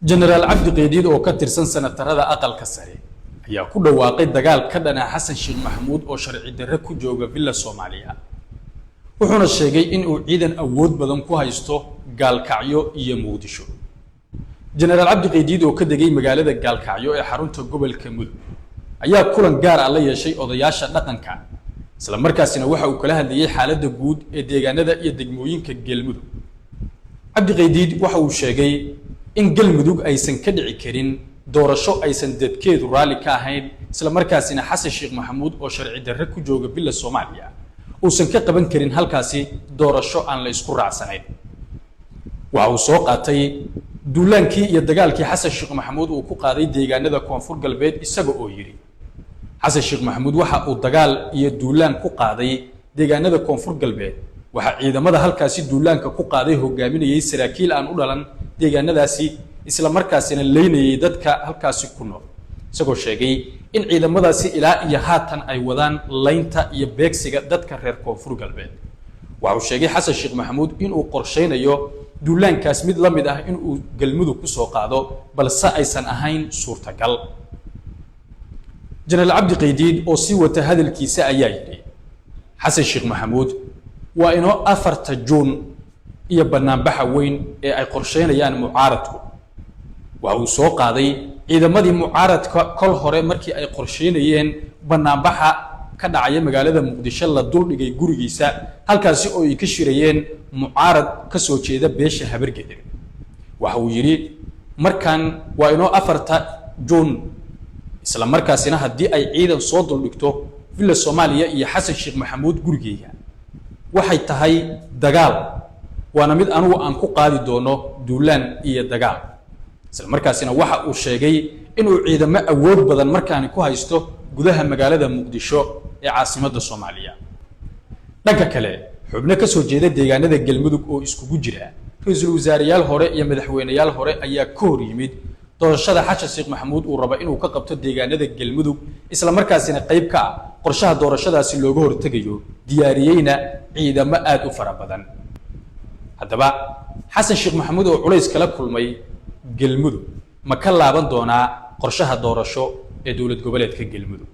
General Abdi Qeydid oo ka tirsan sanatarada aqalka sare ayaa ku dhawaaqay dagaal ka dhan ah Xasan Sheekh Maxamuud oo sharci darro ku jooga Villa Soomaaliya. Wuxuuna sheegay in uu ciidan awood badan ku haysto Gaalkacyo iyo Muqdisho. General Abdi Qeydid oo ka degay magaalada Gaalkacyo ee xarunta gobolka Mudug ayaa kulan gaar ah la yeeshay odayaasha dhaqanka. Isla markaasina waxa uu kala hadlayay xaaladda guud ee deegaanada iyo degmooyinka Galmudug. Abdi Qeydid waxa uu sheegay in Galmudug aysan ka dhici karin doorasho aysan dadkeedu raali ka ahayn isla markaasina Xasan Sheekh Maxamuud oo sharci darro ku jooga Villa Soomaaliya uusan ka qaban karin halkaasi doorasho aan la isku raacsanayn. Waxa uu soo qaatay duulaankii iyo dagaalkii Xasan Sheekh Maxamuud uu ku qaaday deegaanada Koonfur Galbeed isaga oo yiri Xasan Sheekh Maxamuud waxa uu dagaal iyo duulaan ku qaaday deegaanada Koonfur Galbeed waxa ciidamada halkaasi duulaanka ku qaaday hogaaminayay saraakiil aan u dhalan deegaanadaasi isla markaasina leynayay dadka halkaasi ku nool isagoo sheegay in ciidamadaasi ilaa iyo haatan ay wadaan leynta iyo beegsiga dadka reer Koonfur Galbeed. Waxa uu sheegay Xasan Sheekh Maxamuud in uu qorsheynayo duulaankaas mid la mid ah in uu Galmudug ku soo qaado balse aysan ahayn suurtagal. General Abdi Qeydid oo si wata hadalkiisa ayaa yiri Xasan Sheekh Maxamuud waa inoo 4 Juun iyo banaanbaxa weyn ee ay qorsheynayaan mucaaradku. Waxa uu soo qaaday ciidamadii mucaaradka kol hore markii ay qorsheynayeen banaanbaxa ka dhacaya magaalada Muqdisho la duldhigay gurigiisa halkaasi oo ay ka shirayeen mucaarad ka soo jeeda beesha Habargedir. Waxa uu yiri markan waa inoo 4 Juun isla markaasina haddii ay ciidan soo duldhigto Villa Soomaaliya iyo Xasan Sheekh Maxamuud gurigeega waxay tahay dagaal waana mid anigu aan ku qaadi doono duulaan iyo dagaal. Isla markaasina waxa uu sheegay inuu ciidamo awood badan markaan ku haysto gudaha magaalada Muqdisho ee caasimadda Soomaaliya. Dhanka kale xubno ka soo jeeda deegaanada Galmudug oo iskugu jira ra'iisul wasaarayaal hore iyo madaxweynayaal hore ayaa ka hor yimid doorashada Xasan Sheekh Maxamuud uu rabo inuu ka qabto deegaanada Galmudug isla markaasina qayb ka ah qorshaha doorashadaasi looga hortagayo diyaariyayna ciidamo aad u fara badan. haddaba Xasan Sheekh Maxamuud oo culays kala kulmay Galmudug ma ka laaban doonaa qorshaha doorasho ee dawlad goboleedka Galmudug.